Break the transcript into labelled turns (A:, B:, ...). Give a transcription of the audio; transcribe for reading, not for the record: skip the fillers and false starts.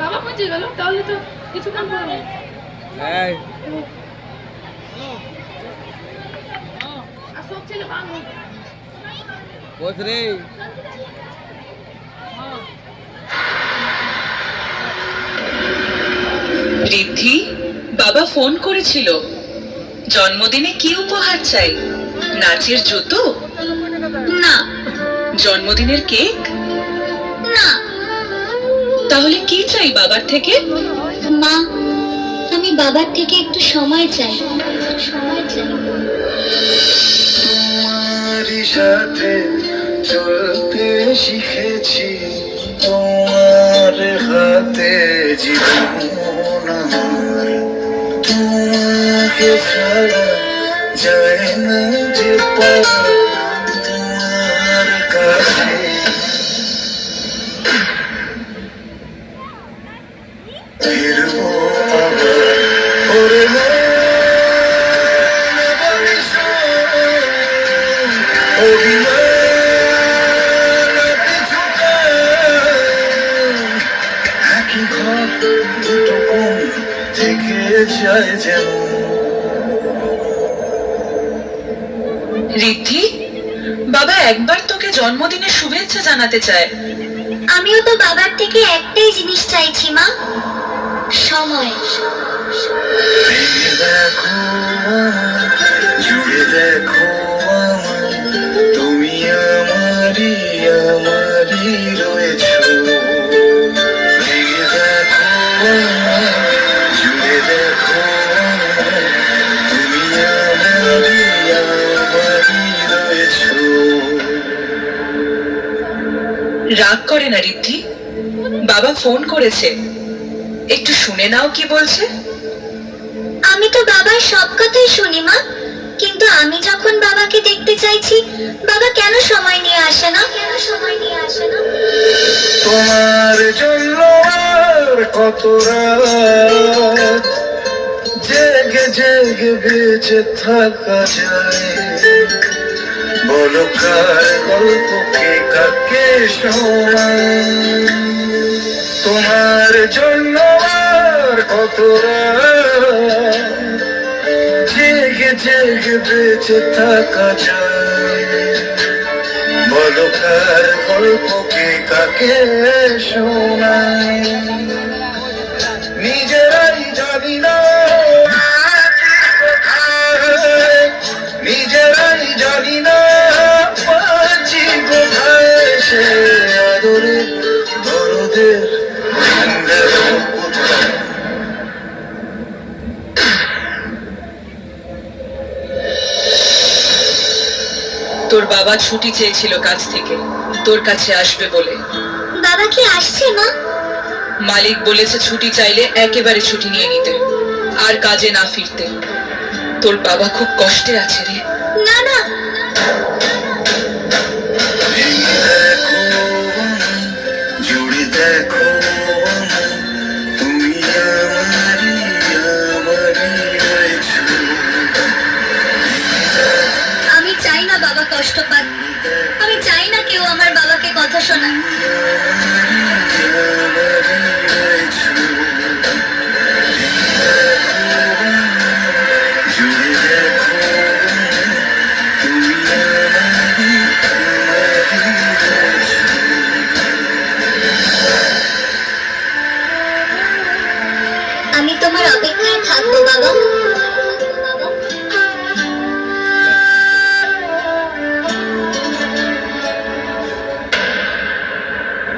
A: বাবা পৌঁছে গেল, তাহলে তো কিছুক্ষণ পরে।
B: এই
A: আর সব ছেলে ভাঙ
B: বস রে।
C: রিদ্ধি, বাবা ফোন করেছিল। জন্মদিনে কি উপহার চাই? নাচের জুতো? না। জন্মদিনের কেক? না। তাহলে কি চাই বাবার থেকে?
D: মা, আমি বাবার থেকে একটু সময় চাই।
E: তোমারই সাথে চলতে শিখেছি, তোমার হাতে জীবন আমার। তোমাকে ছাড়া যায় না যে পার, তোমার কাছে ফিরবো আবার। ওরে একই ঘর দুটো কোণ থেকে যায় যেন।
C: রিদ্ধি, বাবা একবার তোকে জন্মদিনের শুভেচ্ছা জানাতে চায়।
D: আমিও তো বাবার থেকে একটাই জিনিস চাইছি মা, সময়।
E: ভেবে দেখো আমায়, জুড়ে দেখো আমায়, তুমি আমারই আমারই রয়েছো। ভেবে দেখো আমায়, জুড়ে দেখো আমায়, তুমি আমারই আমারই রয়েছো।
C: রাগ করে না রিদ্ধি, বাবা ফোন করেছে, একটু শুনে নাও কি বলছে।
D: আমি তো বাবার সব কথাই শুনি মা, কিন্তু আমি যখন বাবাকে দেখতে চাইছি, বাবা কেন সময় নিয়ে আসে না?
E: তোমার জন্য আর কত রাত জেগে জেগে বেঁচে থাকা যায়, বলো কার গল্পকে কাকে শোনাই। তোমার জন্য আর কত রাত জেগে জেগে বেঁচে থাকা যায়, বলো কার গল্পকে কাকে শোনাই। নিজেরাই জানি না আজ কোথায়, নিজেরাই জানি না আছি কোথায়, সে আদরে দরদের গেল কোথায়।
C: তোর বাবা ছুটি চেয়েছিল কাজ থেকে, তোর কাছে আসবে বলে।
D: বাবা কি আসছে মা?
C: মালিক বলেছে ছুটি চাইলে একেবারে ছুটি নিয়ে নিতে, আর কাজে না ফিরতে। তোর বাবা খুব কষ্টে আছে রে।
D: না না,
E: দেখো আমায়, জুড়ে দেখো আমায়, তুমি আমারই আমারই রয়েছো।
D: আমি চাই না বাবা কষ্ট পাক, আমি চাই না কেউ আমার বাবাকে কথা শোনায়। আমি তোমার অপেক্ষায় থাকবো বাবা।